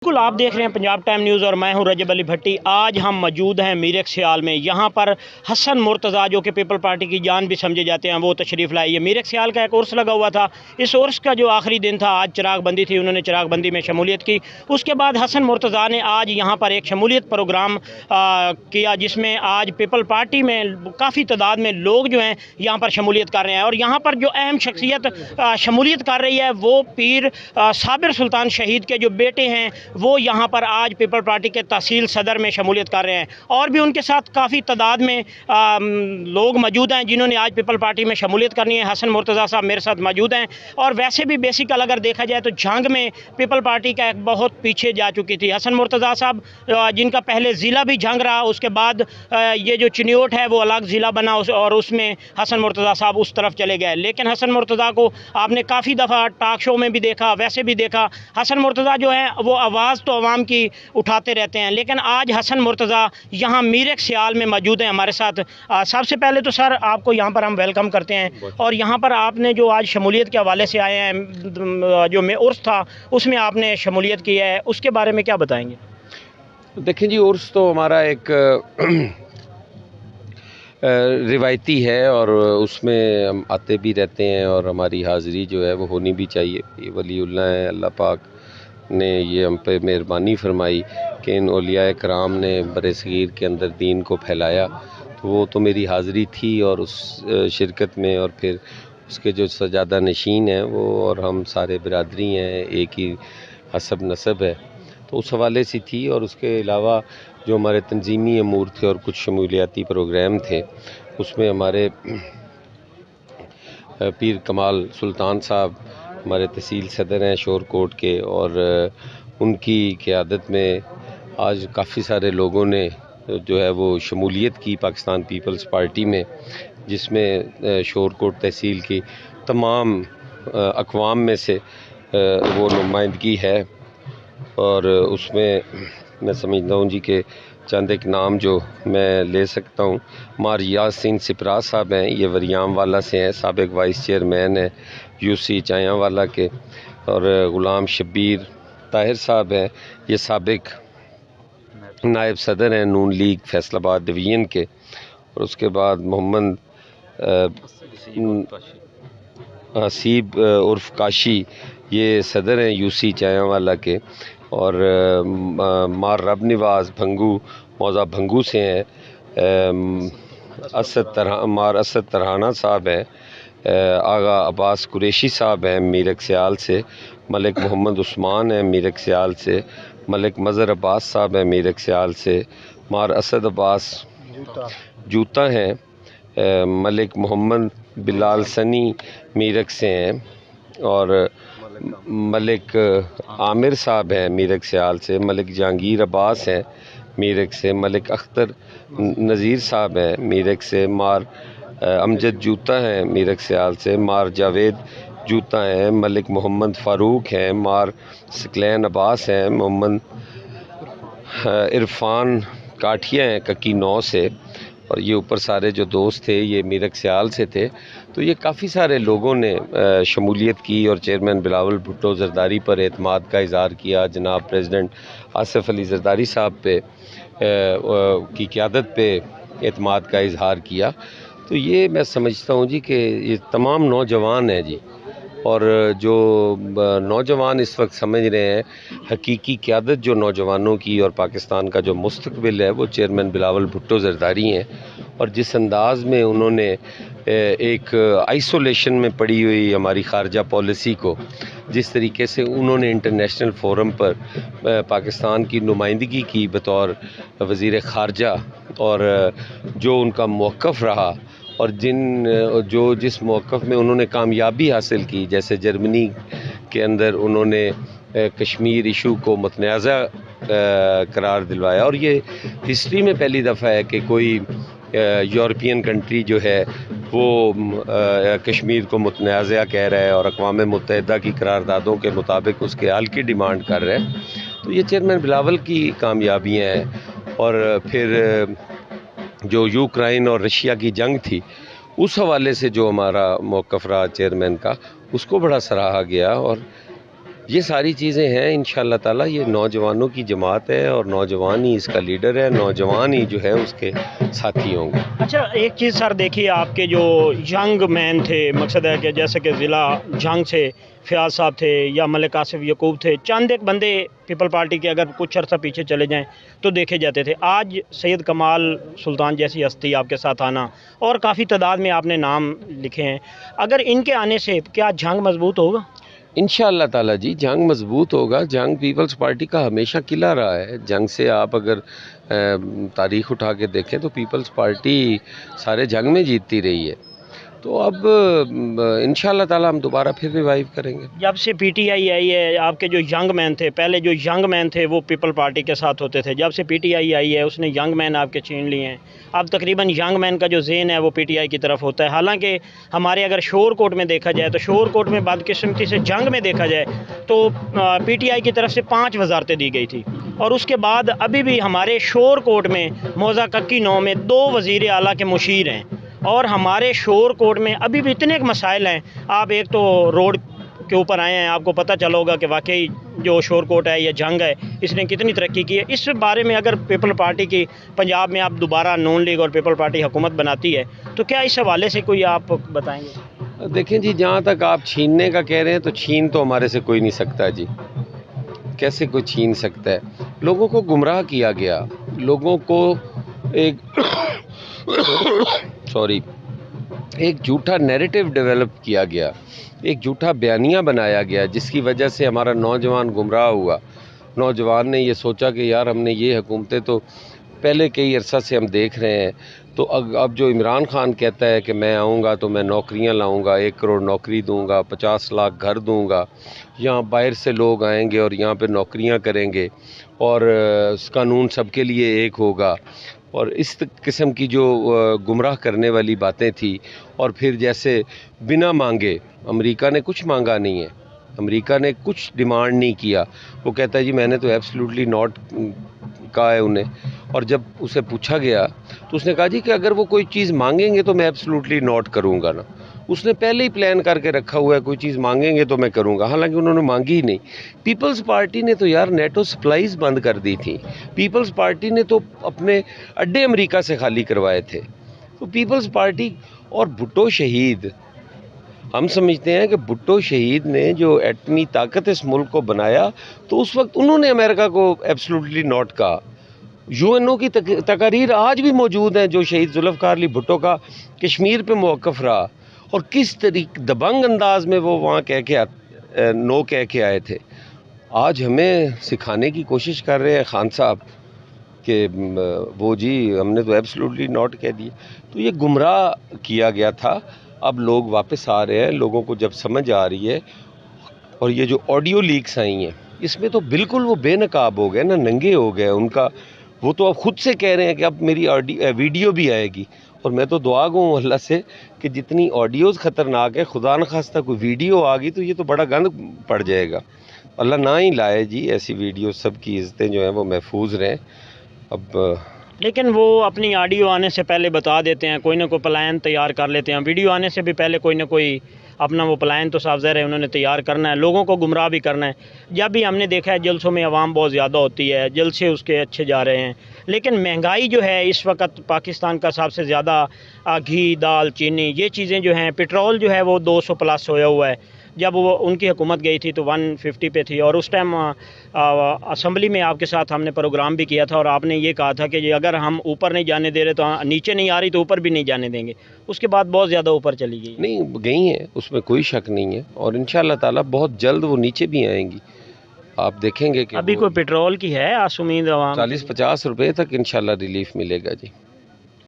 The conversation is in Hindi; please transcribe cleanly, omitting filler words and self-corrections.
बिल्कुल आप देख रहे हैं पंजाब टाइम न्यूज़ और मैं हूं रजब अली भट्टी। आज हम मौजूद हैं मीर सियाल में। यहां पर हसन मुर्तज़ा जो कि पीपल पार्टी की जान भी समझे जाते हैं वो तशरीफ़ लाई है। मीर सियाल का एक उर्स लगा हुआ था। इस उर्स का जो आखिरी दिन था आज चिराग बंदी थी, उन्होंने चिराग बंदी में शमूलियत की। उसके बाद हसन मुर्तज़ा ने आज यहाँ पर एक शमूलियत प्रोग्राम किया जिसमें आज पीपल पार्टी में काफ़ी तादाद में लोग जो हैं यहाँ पर शमूलियत कर रहे हैं। और यहाँ पर जो अहम शख्सियत शमूलियत कर रही है वो पीर साबिर सुल्तान शहीद के जो बेटे हैं वो यहाँ पर आज पीपल पार्टी के तहसील सदर में शमूलियत कर रहे हैं। और भी उनके साथ काफ़ी तादाद में लोग मौजूद हैं जिन्होंने आज पीपल पार्टी में शमूलियत करनी है। हसन मुर्तज़ा साहब मेरे साथ मौजूद हैं। और वैसे भी बेसिकल अगर देखा जाए तो जंग में पीपल पार्टी का एक बहुत पीछे जा चुकी थी। हसन मुर्तज़ा साहब जिनका पहले ज़िला भी जंग रहा, उसके बाद ये जो चिन्योट है वो अलग ज़िला बना और उसमें हसन मुर्तज़ा साहब उस तरफ चले गए। लेकिन हसन मुर्तज़ा को आपने काफ़ी दफ़ा टॉक शो में भी देखा, वैसे भी देखा। हसन मुर्तज़ा जो है वो आवाज़ तो आवाम की उठाते रहते हैं, लेकिन आज हसन मुर्तज़ा यहाँ मीर सियाल में मौजूद हैं हमारे साथ। सबसे पहले तो सर आपको यहाँ पर हम वेलकम करते हैं। और यहाँ पर आपने जो आज शमूलियत के हवाले से आए हैं, जो में उर्स था उसमें आपने शमूलियत की है, उसके बारे में क्या बताएंगे? देखें जी, उर्स तो हमारा एक रिवायती है और उसमें हम आते भी रहते हैं और हमारी हाज़िरी जो है वो होनी भी चाहिए। ये वलीउल्लाह है, अल्लाह पाक ने ये हम पे मेहरबानी फरमाई कि इन औलियाए कराम ने बरसगीर के अंदर दीन को फैलाया। तो वो तो मेरी हाज़िरी थी और उस शिरकत में, और फिर उसके जो सजादा नशीन हैं वो और हम सारे बिरादरी हैं, एक ही हसब नसब है, तो उस हवाले से थी। और उसके अलावा जो हमारे तंजीमी अमूर थे और कुछ शमूलियाती प्रोग्राम थे उसमें हमारे पीर कमाल सुल्तान साहब हमारे तहसील सदर हैं शोरकोट के, और उनकी क़यादत में आज काफ़ी सारे लोगों ने जो है वो शमूलियत की पाकिस्तान पीपल्स पार्टी में, जिसमें शोरकोट तहसील की तमाम अक़वाम में से वो नुमाइंदगी है। और उसमें मैं समझता हूँ जी कि चंद एक नाम जो मैं ले सकता हूँ। मार यासीन सिपरा साहब हैं, ये वरियाम वाला से हैं, साबिक वाइस चेयरमैन हैं यूसी चायांवाला के। और ग़ुलाम शब्बीर ताहिर साहब हैं, ये साबिक नायब सदर हैं नून लीग फैसलाबाद डिवीज़न के। और उसके बाद मोहम्मद हसीब उर्फ काशी, ये सदर हैं यूसी चायांवाला के। और मार रब निवाज़ भंगू मौज़ा भंगू से हैं। मार असद तरहाना साहब हैं। आगा अब्बास कुरैशी साहब हैं मीर सियाल से। मलिक मोहम्मद उस्मान हैं मीर सियाल से। मलिक मज़हर अब्बास साहब हैं मीर सियाल से। मार असद अब्बास जूता हैं। मलिक मोहम्मद बिलाल सनी मीरक से हैं। और मलिक आमिर साहब हैं मीरक सियाल से। मलिक जहांगीर अब्बास हैं मीरक से। मलिक अख्तर नज़ीर साहब हैं मीरक से। मार अमजद जूता हैं मीरक सियाल से। मार जावेद जूता हैं। मलिक मोहम्मद फ़ारूक हैं। मार सकलैन अब्बास हैं। मोहम्मद इरफान काठिया हैं कक्की 9 से। और ये ऊपर सारे जो दोस्त थे ये मीरक सियाल से थे। तो ये काफ़ी सारे लोगों ने शमूलियत की और चेयरमैन बिलावल भुट्टो ज़रदारी पर एतमाद का इज़हार किया। जनाब प्रेसिडेंट आसिफ अली ज़रदारी साहब पे की क़यादत पे एतमाद का इज़हार किया। तो ये मैं समझता हूँ जी कि ये तमाम नौजवान हैं जी, और जो नौजवान इस वक्त समझ रहे हैं हकीकी क़यादत जो नौजवानों की और पाकिस्तान का जो मुस्तकबिल है वो चेयरमैन बिलावल भुट्टो ज़रदारी हैं। और जिस अंदाज़ में उन्होंने एक आइसोलेशन में पड़ी हुई हमारी ख़ारजा पॉलिसी को, जिस तरीके से उन्होंने इंटरनेशनल फोरम पर पाकिस्तान की नुमाइंदगी की बतौर वज़ीर ख़ारजा, और जो उनका मौक़िफ़ रहा और जिस मौक़िफ़ में उन्होंने कामयाबी हासिल की, जैसे जर्मनी के अंदर उन्होंने कश्मीर इशू को मुतनाज़ा करार दिलवाया। और ये हिस्ट्री में पहली दफ़ा है कि कोई यूरोपियन कंट्री जो है वो कश्मीर को मुतनाज़ा कह रहा है और अक़वाम मुत्तहिदा की करारदादों के मुताबिक उसके हल की डिमांड कर रहा है। तो ये चेयरमैन बिलावल की कामयाबियाँ हैं। और फिर जो यूक्रेन और रशिया की जंग थी उस हवाले से जो हमारा मौक़िफ़ रहा चेयरमैन का, उसको बड़ा सराहा गया। और ये सारी चीज़ें हैं। इंशाअल्लाह ताला ये नौजवानों की जमात है और नौजवान ही इसका लीडर है, नौजवान ही जो है उसके साथी होंगे। अच्छा, एक चीज़ सर देखिए, आपके जो यंग मैन थे, मकसद है कि जैसे कि ज़िला जंग से फ़याज़ साहब थे या मलिक आसिफ यकूब थे, चंद एक बंदे पीपल पार्टी के अगर कुछ अर्सा पीछे चले जाएं तो देखे जाते थे। आज सैयद कमाल सुल्तान जैसी हस्ती आपके साथ आना और काफ़ी तादाद में आपने नाम लिखे हैं, अगर इनके आने से क्या जंग मजबूत होगा? इंशाअल्लाह ताला जी जंग मजबूत होगा। जंग पीपल्स पार्टी का हमेशा किला रहा है। जंग से आप अगर तारीख़ उठा के देखें तो पीपल्स पार्टी सारे जंग में जीतती रही है। तो अब इंशाअल्लाह ताला हम दोबारा फिर रिवाइव करेंगे। जब से पीटीआई आई है, आपके जो यंग मैन थे, पहले जो यंग मैन थे वो पीपल पार्टी के साथ होते थे, जब से पीटीआई आई है उसने यंग मैन आपके छीन लिए हैं। अब तकरीबन यंग मैन का जो ज़हन है वो पीटीआई की तरफ होता है। हालांकि हमारे अगर शोर कोट में देखा जाए तो शोर कोट में बदकिस्मती से जंग में देखा जाए तो पीटीआई की तरफ से 5 वजारतें दी गई थी और उसके बाद अभी भी हमारे शोर कोट में मौज़ा कक्की 9 में 2 वज़ीर आला के मुशीर हैं और हमारे शोर कोट में अभी भी इतने मसाइल हैं। आप एक तो रोड के ऊपर आए हैं, आपको पता चला होगा कि वाकई जो शोर कोट है या जंग है इसने कितनी तरक्की की है। इस बारे में अगर पीपल पार्टी की पंजाब में आप दोबारा नून लीग और पीपल पार्टी हुकूमत बनाती है तो क्या इस हवाले से कोई आप बताएंगे? देखें जी, जहाँ तक आप छीनने का कह रहे हैं तो छीन तो हमारे से कोई नहीं सकता जी। कैसे कोई छीन सकता है? लोगों को गुमराह किया गया, लोगों को एक एक झूठा नैरेटिव डेवलप किया गया, एक झूठा बयानिया बनाया गया जिसकी वजह से हमारा नौजवान गुमराह हुआ। नौजवान ने ये सोचा कि यार हमने ये हुकूमतें तो पहले कई अरसा से हम देख रहे हैं, तो अब जो इमरान खान कहता है कि मैं आऊँगा तो मैं नौकरियाँ लाऊँगा, 1 करोड़ नौकरी दूँगा, 50 लाख घर दूँगा, यहाँ बाहर से लोग आएंगे और यहाँ पे नौकरियाँ करेंगे और कानून सबके लिए एक होगा और इस किस्म की जो गुमराह करने वाली बातें थी। और फिर जैसे बिना मांगे, अमेरिका ने कुछ मांगा नहीं है, अमेरिका ने कुछ डिमांड नहीं किया, वो कहता है जी मैंने तो एब्सोल्युटली नॉट कहा है उन्हें। और जब उसे पूछा गया तो उसने कहा जी कि अगर वो कोई चीज़ मांगेंगे तो मैं एब्सोल्युटली नॉट करूँगा ना। उसने पहले ही प्लान करके रखा हुआ है, कोई चीज़ मांगेंगे तो मैं करूँगा, हालांकि उन्होंने मांगी ही नहीं। पीपल्स पार्टी ने तो यार नेटो सप्लाईज बंद कर दी थी, पीपल्स पार्टी ने तो अपने अड्डे अमेरिका से खाली करवाए थे। तो पीपल्स पार्टी और भुट्टो शहीद, हम समझते हैं कि भुट्टो शहीद ने जो एटमी ताकत इस मुल्क को बनाया तो उस वक्त उन्होंने अमेरिका को एब्सोल्युटली नॉट कहा। यूएनओ की तकारीर आज भी मौजूद हैं जो शहीद जुल्फ़िकार अली भुट्टो का कश्मीर पे मौक़िफ़ रहा और किस तरीके दबंग अंदाज में वो वहाँ नो कह के आए थे। आज हमें सिखाने की कोशिश कर रहे हैं खान साहब कि वो जी हमने तो एब्सोल्युटली नॉट कह दिया। तो ये गुमराह किया गया था। अब लोग वापस आ रहे हैं, लोगों को जब समझ आ रही है। और ये जो ऑडियो लीक्स आई हैं इसमें तो बिल्कुल वो बेनकाब हो गए ना, नंगे हो गए उनका। वो तो अब खुद से कह रहे हैं कि अब मेरी वीडियो भी आएगी। और मैं तो दुआ गो हूँ अल्लाह से कि जितनी ऑडियोज़ ख़तरनाक है, खुदा न खास्ता कोई वीडियो आ गई तो ये तो बड़ा गंद पड़ जाएगा। अल्लाह ना ही लाए जी ऐसी वीडियो, सब की इज़्ज़तें जो हैं वो महफूज रहें। अब लेकिन वो अपनी ऑडियो आने से पहले बता देते हैं, कोई ना कोई प्लान तैयार कर लेते हैं। वीडियो आने से भी पहले कोई ना कोई अपना वो प्लान तो साफ ज़ाहिर है उन्होंने तैयार करना है, लोगों को गुमराह भी करना है। जब भी हमने देखा है जलसों में आवाम बहुत ज़्यादा होती है, जलसे उसके अच्छे जा रहे हैं, लेकिन महंगाई जो है इस वक्त पाकिस्तान का सबसे ज़्यादा घी, दाल, चीनी, ये चीज़ें जो हैं, पेट्रोल जो है वो 200 प्लस होया हुआ है। जब वो उनकी हुकूमत गई थी तो 150 पे थी और उस टाइम असम्बली में आपके साथ हमने प्रोग्राम भी किया था और आपने ये कहा था कि अगर हम ऊपर नहीं जाने दे रहे तो नीचे नहीं आ रही तो ऊपर भी नहीं जाने देंगे। उसके बाद बहुत ज़्यादा ऊपर चली गई। नहीं गई हैं, उसमें कोई शक नहीं है और इंशाअल्लाह ताला बहुत जल्द वो नीचे भी आएंगी। आप देखेंगे कि अभी कोई पेट्रोल की है उम्मीद? 40-50 रुपये तक इंशाअल्लाह रिलीफ मिलेगा जी।